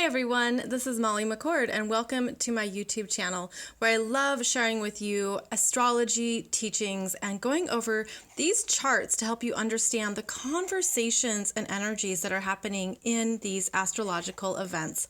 Hi everyone, this is Molly McCord and welcome to my YouTube channel where I love sharing with you astrology teachings and going over these charts to help you understand the conversations and energies that are happening in these astrological events.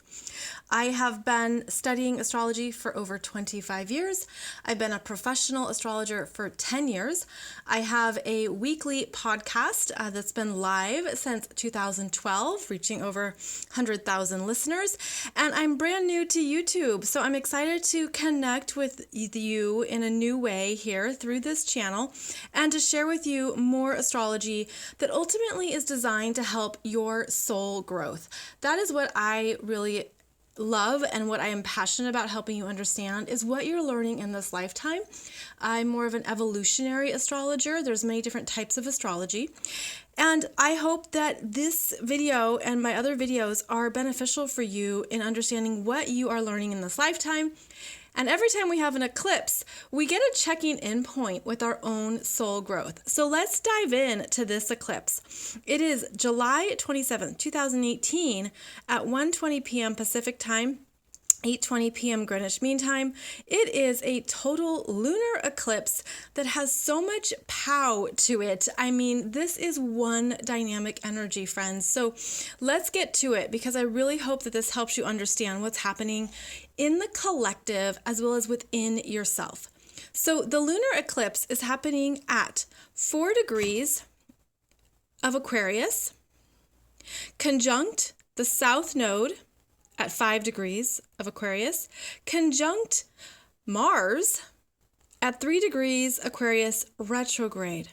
I have been studying astrology for over 25 years. I've been a professional astrologer for 10 years. I have a weekly podcast that's been live since 2012, reaching over 100,000 listeners. And I'm brand new to YouTube, so I'm excited to connect with you in a new way here through this channel and to share with you more astrology that ultimately is designed to help your soul growth. That is what I really love and what I am passionate about helping you understand is what you're learning in this lifetime. I'm more of an evolutionary astrologer. There's many different types of astrology. And I hope that this video and my other videos are beneficial for you in understanding what you are learning in this lifetime. And every time we have an eclipse, we get a checking in point with our own soul growth. So let's dive in to this eclipse. It is July 27th, 2018 at 1:20 p.m. Pacific time, 8:20 p.m. Greenwich Mean Time. It is a total lunar eclipse that has so much pow to it. I mean, this is one dynamic energy, friends. So let's get to it because I really hope that this helps you understand what's happening in the collective as well as within yourself. So the lunar eclipse is happening at 4 degrees of Aquarius, conjunct the South Node at 5 degrees of Aquarius, conjunct Mars at 3 degrees Aquarius retrograde.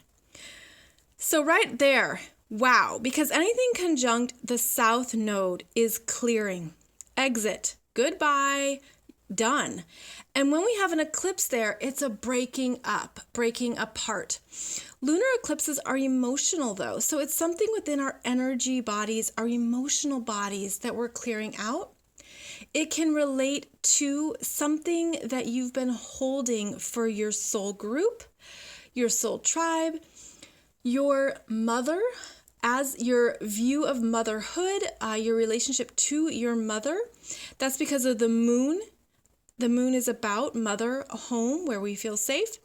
So right there, wow, because anything conjunct the South Node is clearing, exit, goodbye, done. And when we have an eclipse there, it's a breaking up, breaking apart. Lunar eclipses are emotional though, so it's something within our energy bodies, our emotional bodies that we're clearing out. It can relate to something that you've been holding for your soul group, your soul tribe, your mother, as your view of motherhood, your relationship to your mother. That's because of the moon. The moon is about mother, a home where we feel safe.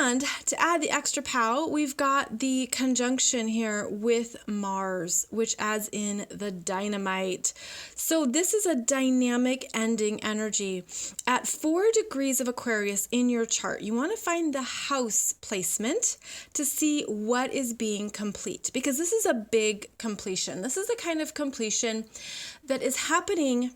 And to add the extra pow, we've got the conjunction here with Mars, which adds in the dynamite. So this is a dynamic ending energy. At 4 degrees of Aquarius in your chart, you want to find the house placement to see what is being complete, because this is a big completion. This is the kind of completion that is happening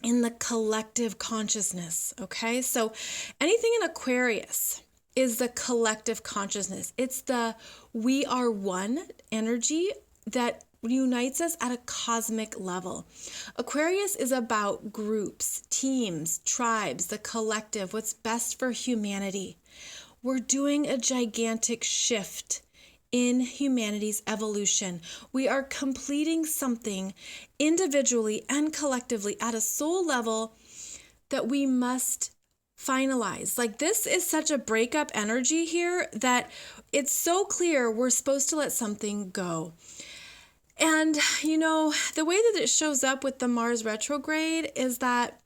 in the collective consciousness, okay? So anything in Aquarius is the collective consciousness. It's the we are one energy that unites us at a cosmic level. Aquarius is about groups, teams, tribes, the collective, what's best for humanity. We're doing a gigantic shift in humanity's evolution. We are completing something individually and collectively at a soul level that we must finalize. Like, this is such a breakup energy here that it's so clear we're supposed to let something go. And, you know, the way that it shows up with the Mars retrograde is that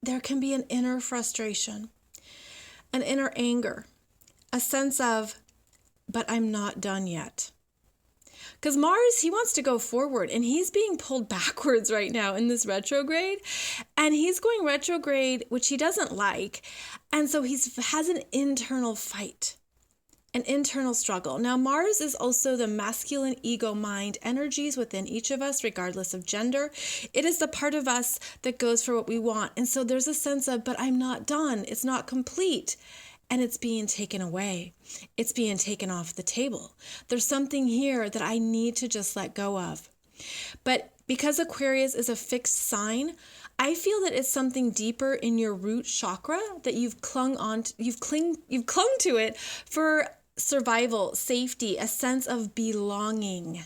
there can be an inner frustration, an inner anger, a sense of, but I'm not done yet. Because Mars, he wants to go forward and he's being pulled backwards right now in this retrograde. And he's going retrograde, which he doesn't like. And so he has an internal fight, an internal struggle. Now, Mars is also the masculine ego mind energies within each of us, regardless of gender. It is the part of us that goes for what we want. And so there's a sense of, but I'm not done. It's not complete. And it's being taken away. It's being taken off the table. There's something here that I need to just let go of. But because Aquarius is a fixed sign, I feel that it's something deeper in your root chakra that you've clung to it for survival, safety, a sense of belonging.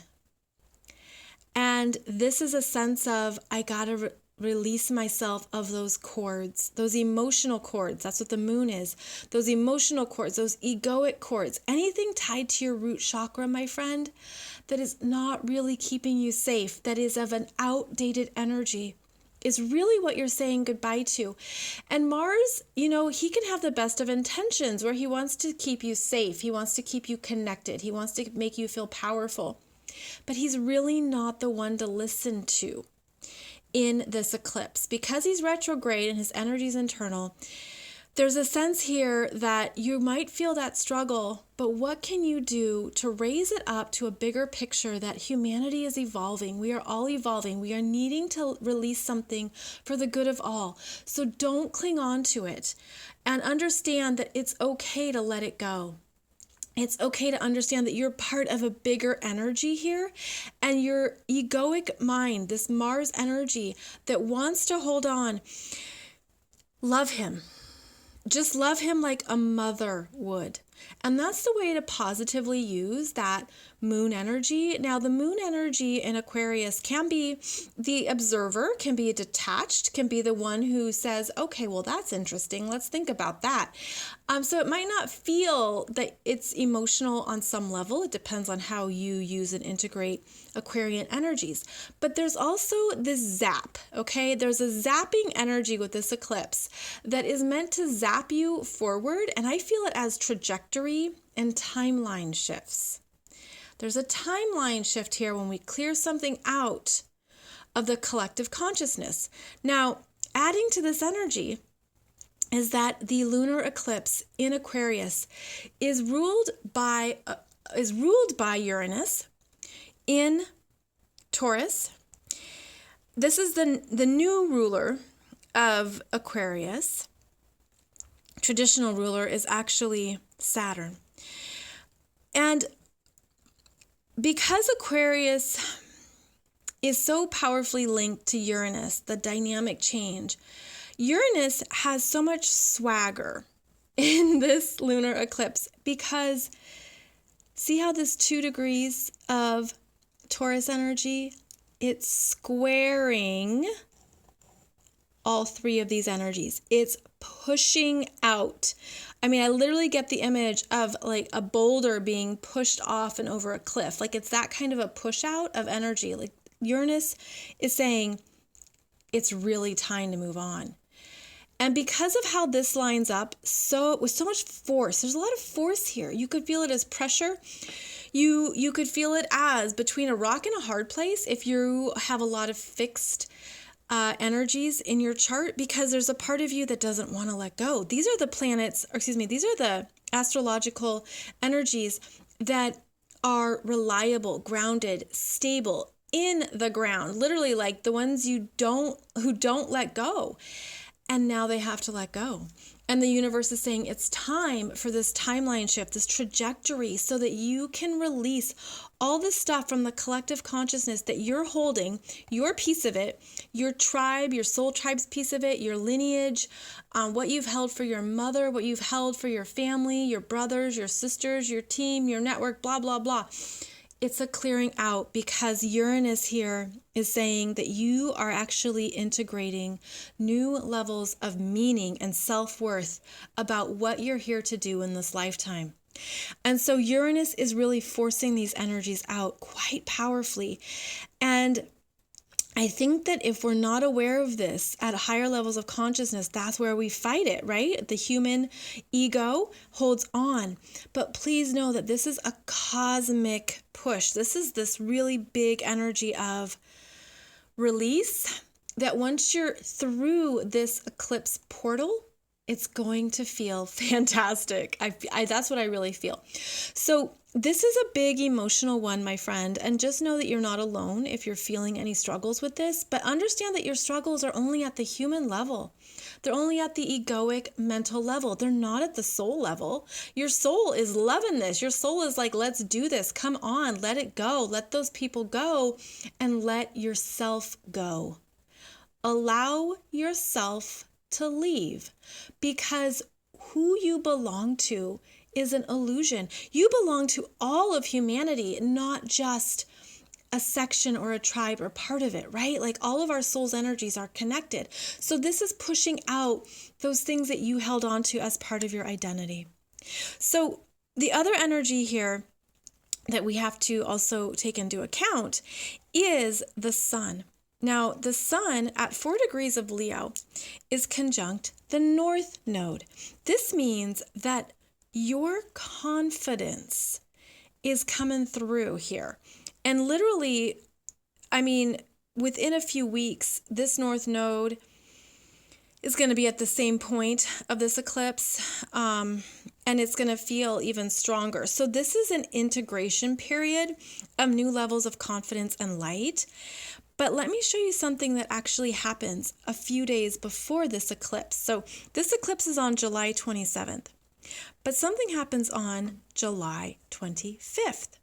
And this is a sense of, I gotta release myself of those cords, those emotional cords. That's what the moon is. Those emotional cords, those egoic cords, anything tied to your root chakra, my friend, that is not really keeping you safe, that is of an outdated energy, is really what you're saying goodbye to. And Mars, he can have the best of intentions where he wants to keep you safe. He wants to keep you connected. He wants to make you feel powerful. But he's really not the one to listen to in this eclipse. Because he's retrograde and his energy is internal, there's a sense here that you might feel that struggle, but what can you do to raise it up to a bigger picture that humanity is evolving? We are all evolving. We are needing to release something for the good of all. So don't cling on to it, and understand that it's okay to let it go. It's okay to understand that you're part of a bigger energy here, and your egoic mind, this Mars energy that wants to hold on, love him. Just love him like a mother would. And that's the way to positively use that moon energy. Now, the moon energy in Aquarius can be the observer, can be detached, can be the one who says, okay, well, that's interesting. Let's think about that. So it might not feel that it's emotional on some level. It depends on how you use and integrate Aquarian energies. But there's also this zap, okay? There's a zapping energy with this eclipse that is meant to zap you forward. And I feel it as trajectory and timeline shifts. There's a timeline shift here when we clear something out of the collective consciousness. Now, adding to this energy is that the lunar eclipse in Aquarius is ruled by Uranus in Taurus. This is the new ruler of Aquarius. Traditional ruler is actually Saturn. And because Aquarius is so powerfully linked to Uranus, the dynamic change, Uranus has so much swagger in this lunar eclipse because see how this 2 degrees of Taurus energy, it's squaring all 3 of these energies. It's pushing out. I mean, I literally get the image of like a boulder being pushed off and over a cliff. Like it's that kind of a push out of energy. Like Uranus is saying it's really time to move on. And because of how this lines up with so much force, there's a lot of force here. You could feel it as pressure. You could feel it as between a rock and a hard place if you have a lot of fixed energies in your chart, because there's a part of you that doesn't want to let go. These are the planets, these are the astrological energies that are reliable, grounded, stable, in the ground, literally like the ones who don't let go. And now they have to let go. And the universe is saying it's time for this timeline shift, this trajectory, so that you can release all the stuff from the collective consciousness that you're holding, your piece of it, your tribe, your soul tribe's piece of it, your lineage, what you've held for your mother, what you've held for your family, your brothers, your sisters, your team, your network, blah, blah, blah. It's a clearing out because Uranus here is saying that you are actually integrating new levels of meaning and self-worth about what you're here to do in this lifetime. And so Uranus is really forcing these energies out quite powerfully. And I think that if we're not aware of this at higher levels of consciousness, that's where we fight it, right? The human ego holds on. But please know that this is a cosmic push. This is this really big energy of release that once you're through this eclipse portal, it's going to feel fantastic. That's what I really feel. So this is a big emotional one, my friend, and just know that you're not alone if you're feeling any struggles with this, but understand that your struggles are only at the human level. They're only at the egoic mental level. They're not at the soul level. Your soul is loving this. Your soul is like, let's do this. Come on, let it go. Let those people go and let yourself go. Allow yourself to leave, because who you belong to is an illusion. You belong to all of humanity, not just a section or a tribe or part of it, right? Like all of our soul's energies are connected. So this is pushing out those things that you held on to as part of your identity. So the other energy here that we have to also take into account is the sun. Now, the sun at 4 degrees of Leo is conjunct the North Node. This means that your confidence is coming through here. And literally, I mean, within a few weeks, this North Node is going to be at the same point of this eclipse, and it's going to feel even stronger. So this is an integration period of new levels of confidence and light. But let me show you something that actually happens a few days before this eclipse. So this eclipse is on July 27th, but something happens on July 25th.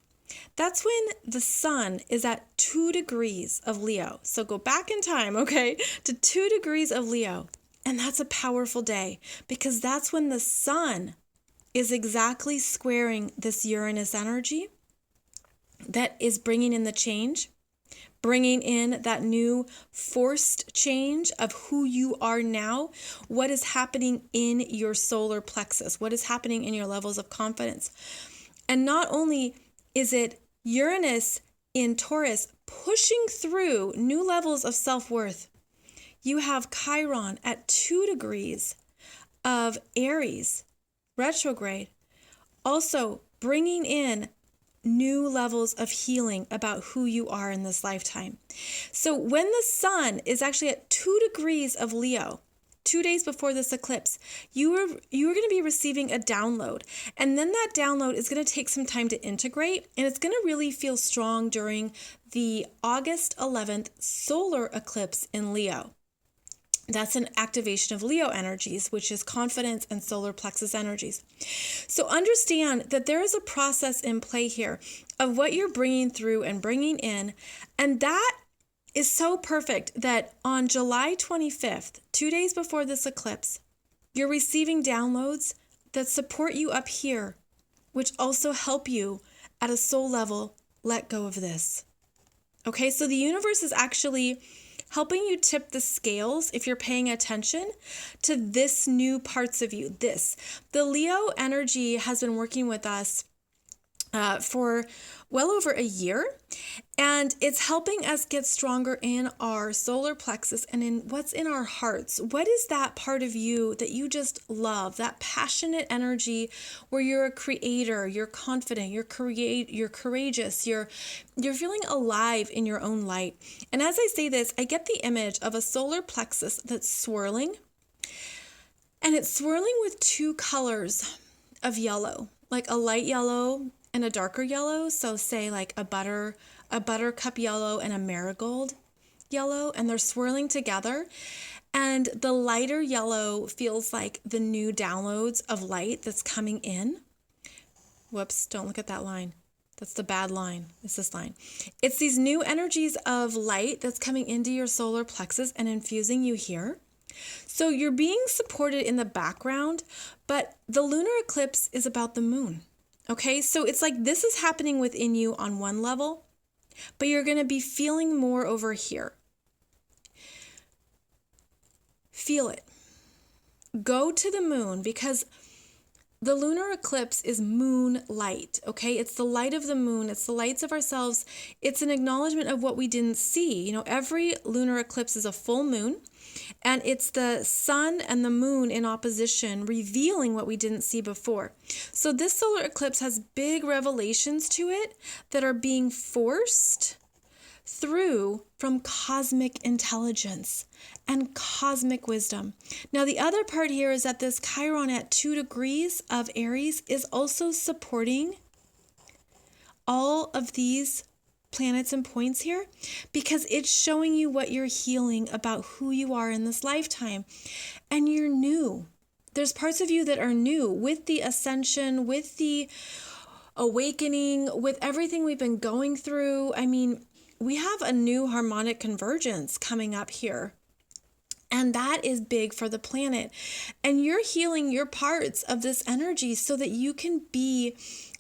That's when the sun is at 2 degrees of Leo. So go back in time, okay, to 2 degrees of Leo. And that's a powerful day because that's when the sun is exactly squaring this Uranus energy that is bringing in the change, bringing in that new forced change of who you are now, what is happening in your solar plexus, what is happening in your levels of confidence. And not only is it Uranus in Taurus pushing through new levels of self-worth, you have Chiron at 2 degrees of Aries, retrograde, also bringing in new levels of healing about who you are in this lifetime. So when the sun is actually at 2 degrees of Leo, 2 days before this eclipse, you are going to be receiving a download. And then that download is going to take some time to integrate, and it's going to really feel strong during the August 11th solar eclipse in Leo. That's an activation of Leo energies, which is confidence and solar plexus energies. So understand that there is a process in play here of what you're bringing through and bringing in. And that is so perfect that on July 25th, 2 days before this eclipse, you're receiving downloads that support you up here, which also help you at a soul level let go of this. Okay, so the universe is actually helping you tip the scales, if you're paying attention, to this new parts of you. The Leo energy has been working with us for well over a year, and it's helping us get stronger in our solar plexus and in what's in our hearts. What is that part of you that you just love, that passionate energy where you're a creator, you're confident, you're courageous, you're feeling alive in your own light. And as I say this, I get the image of a solar plexus that's swirling, and it's swirling with 2 colors of yellow, like a light yellow and a darker yellow. So say like a buttercup yellow and a marigold yellow, and they're swirling together. And the lighter yellow feels like the new downloads of light that's coming in. Whoops, don't look at that line. That's the bad line. It's this line. It's these new energies of light that's coming into your solar plexus and infusing you here. So you're being supported in the background, but the lunar eclipse is about the moon. Okay, so it's like this is happening within you on one level, but you're going to be feeling more over here. Feel it. Go to the moon, because the lunar eclipse is moonlight, okay? It's the light of the moon. It's the lights of ourselves. It's an acknowledgement of what we didn't see. You know, every lunar eclipse is a full moon, and it's the sun and the moon in opposition, revealing what we didn't see before. So this solar eclipse has big revelations to it that are being forced through from cosmic intelligence and cosmic wisdom. Now, the other part here is that this Chiron at 2 degrees of Aries is also supporting all of these planets and points here, because it's showing you what you're healing about who you are in this lifetime. And you're new. There's parts of you that are new with the ascension, with the awakening, with everything we've been going through. I mean, we have a new harmonic convergence coming up here. And that is big for the planet. And you're healing your parts of this energy so that you can be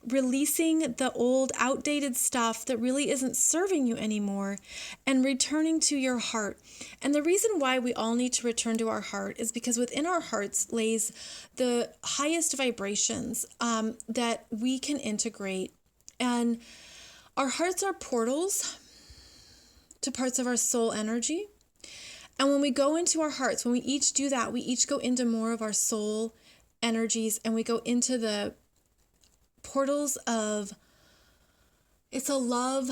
releasing the old, outdated stuff that really isn't serving you anymore and returning to your heart. And the reason why we all need to return to our heart is because within our hearts lays the highest vibrations that we can integrate. And our hearts are portals to parts of our soul energy. And when we go into our hearts, when we each do that, we each go into more of our soul energies, and we go into the portals of, it's a love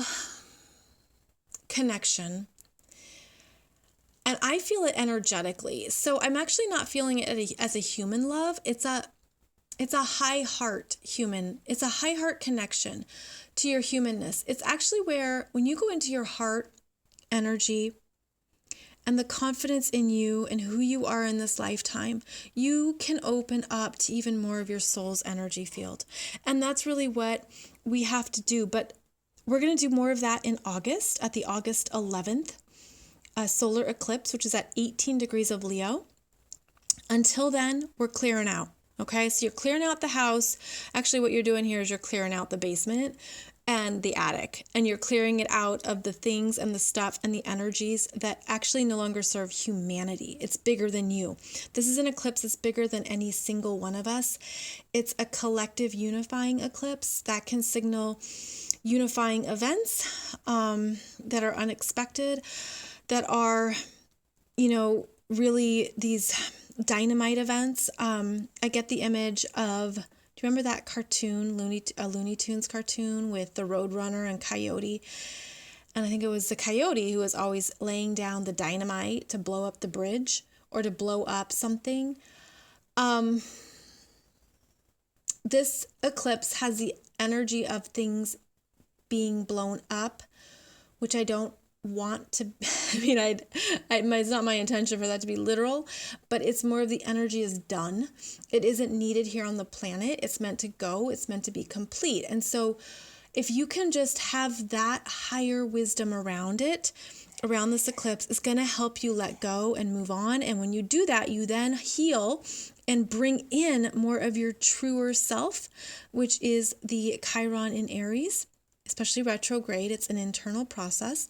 connection. And I feel it energetically. So I'm actually not feeling it as a human love. It's a high heart human. It's a high heart connection to your humanness. It's actually where, when you go into your heart energy, and the confidence in you and who you are in this lifetime, you can open up to even more of your soul's energy field. And that's really what we have to do. But we're going to do more of that in August, at the August 11th solar eclipse, which is at 18 degrees of Leo. Until then, we're clearing out. Okay, so you're clearing out the house. Actually, what you're doing here is you're clearing out the basement and the attic, and you're clearing it out of the things and the stuff and the energies that actually no longer serve humanity. It's bigger than you. This is an eclipse that's bigger than any single one of us. It's a collective unifying eclipse that can signal unifying events that are unexpected, that are, really these dynamite events. I get the image of, do you remember that cartoon, Looney Tunes cartoon with the Roadrunner and Coyote? And I think it was the Coyote who was always laying down the dynamite to blow up the bridge or to blow up something. This eclipse has the energy of things being blown up, which I don't want to, it's not my intention for that to be literal, but it's more of the energy is done. It isn't needed here on the planet. It's meant to go. It's meant to be complete. And so if you can just have that higher wisdom around it, around this eclipse, it's going to help you let go and move on. And when you do that, you then heal and bring in more of your truer self, which is the Chiron in Aries, especially retrograde. It's an internal process.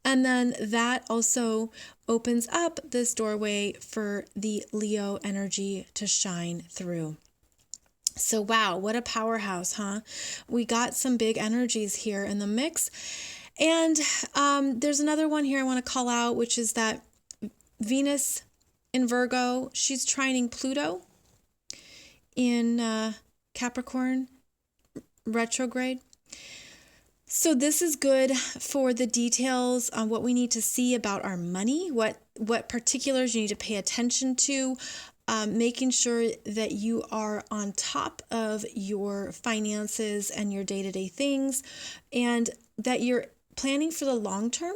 And then that also opens up this doorway for the Leo energy to shine through. So wow, what a powerhouse, huh? We got some big energies here in the mix. And there's another one here I want to call out, which is that Venus in Virgo, she's trining Pluto in Capricorn retrograde. So this is good for the details on what we need to see about our money, what particulars you need to pay attention to, making sure that you are on top of your finances and your day-to-day things, and that you're planning for the long term.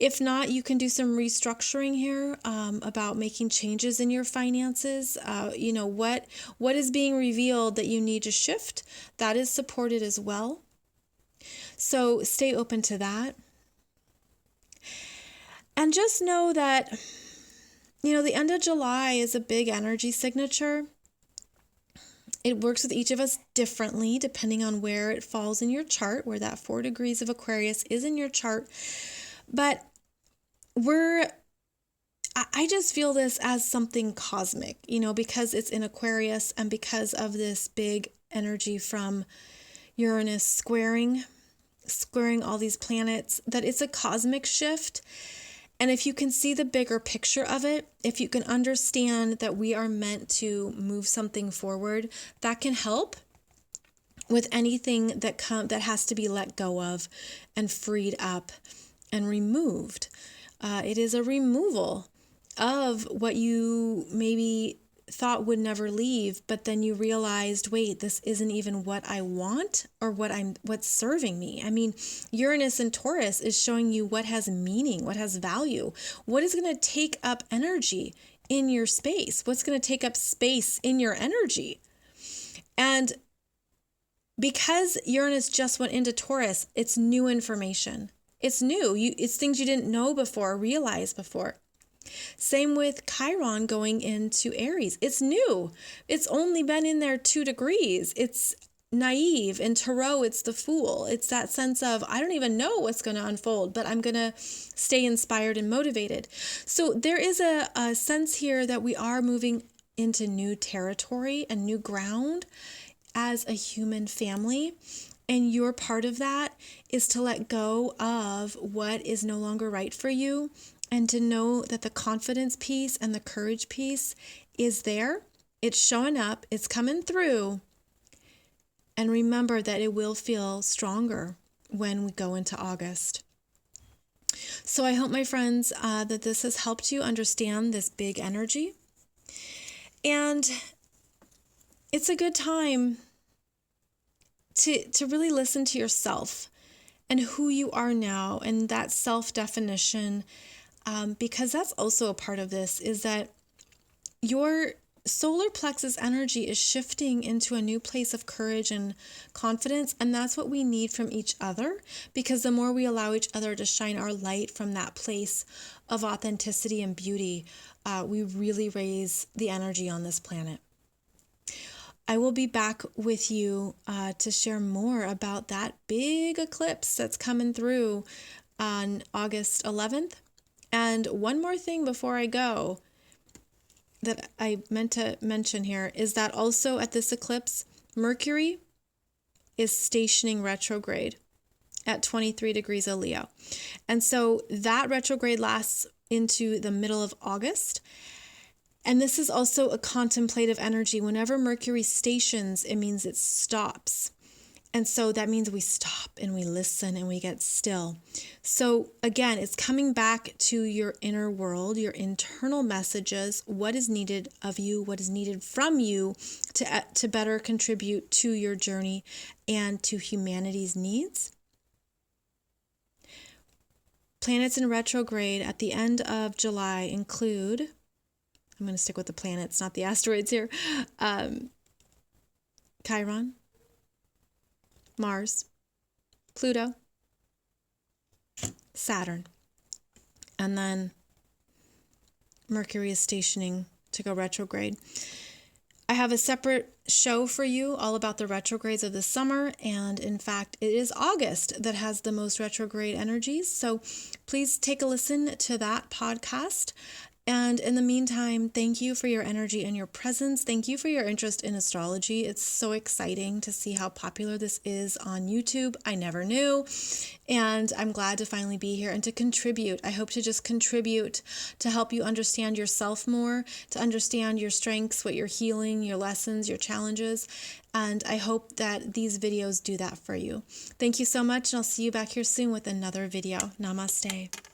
If not, you can do some restructuring here about making changes in your finances. What is being revealed that you need to shift, that is supported as well. So stay open to that. And just know that, the end of July is a big energy signature. It works with each of us differently depending on where it falls in your chart, where that 4 degrees of Aquarius is in your chart. But I just feel this as something cosmic, because it's in Aquarius and because of this big energy from Uranus squaring all these planets, that it's a cosmic shift. And if you can see the bigger picture of it, if you can understand that we are meant to move something forward, that can help with anything that has to be let go of and freed up and removed. It is a removal of what you maybe thought would never leave, but then you realized, wait, this isn't even what I want or what's serving me. I mean, Uranus and Taurus is showing you what has meaning, what has value, what is going to take up energy in your space, what's going to take up space in your energy. And because Uranus just went into Taurus, it's new information. It's new. It's things you didn't know before, realize before. Same with Chiron going into Aries. It's new. It's only been in there 2 degrees. It's naive. In Tarot, it's the Fool. It's that sense of, I don't even know what's going to unfold, but I'm going to stay inspired and motivated. So there is a sense here that we are moving into new territory and new ground as a human family. And your part of that is to let go of what is no longer right for you and to know that the confidence piece and the courage piece is there. It's showing up. It's coming through. And remember that it will feel stronger when we go into August. So I hope, my friends, that this has helped you understand this big energy. And it's a good time to really listen to yourself and who you are now and that self-definition, because that's also a part of this, is that your solar plexus energy is shifting into a new place of courage and confidence, and that's what we need from each other, because the more we allow each other to shine our light from that place of authenticity and beauty, we really raise the energy on this planet. I will be back with you to share more about that big eclipse that's coming through on August 11th. And one more thing before I go that I meant to mention here is that also at this eclipse, Mercury is stationing retrograde at 23 degrees of Leo. And so that retrograde lasts into the middle of August. And this is also a contemplative energy. Whenever Mercury stations, it means it stops. And so that means we stop and we listen and we get still. So again, it's coming back to your inner world, your internal messages, what is needed of you, what is needed from you to better contribute to your journey and to humanity's needs. Planets in retrograde at the end of July include, I'm going to stick with the planets, not the asteroids here, Chiron, Mars, Pluto, Saturn, and then Mercury is stationing to go retrograde. I have a separate show for you all about the retrogrades of the summer, and in fact, it is August that has the most retrograde energies, so please take a listen to that podcast. And in the meantime, thank you for your energy and your presence. Thank you for your interest in astrology. It's so exciting to see how popular this is on YouTube. I never knew. And I'm glad to finally be here and to contribute. I hope to just contribute to help you understand yourself more, to understand your strengths, what you're healing, your lessons, your challenges. And I hope that these videos do that for you. Thank you so much, and I'll see you back here soon with another video. Namaste.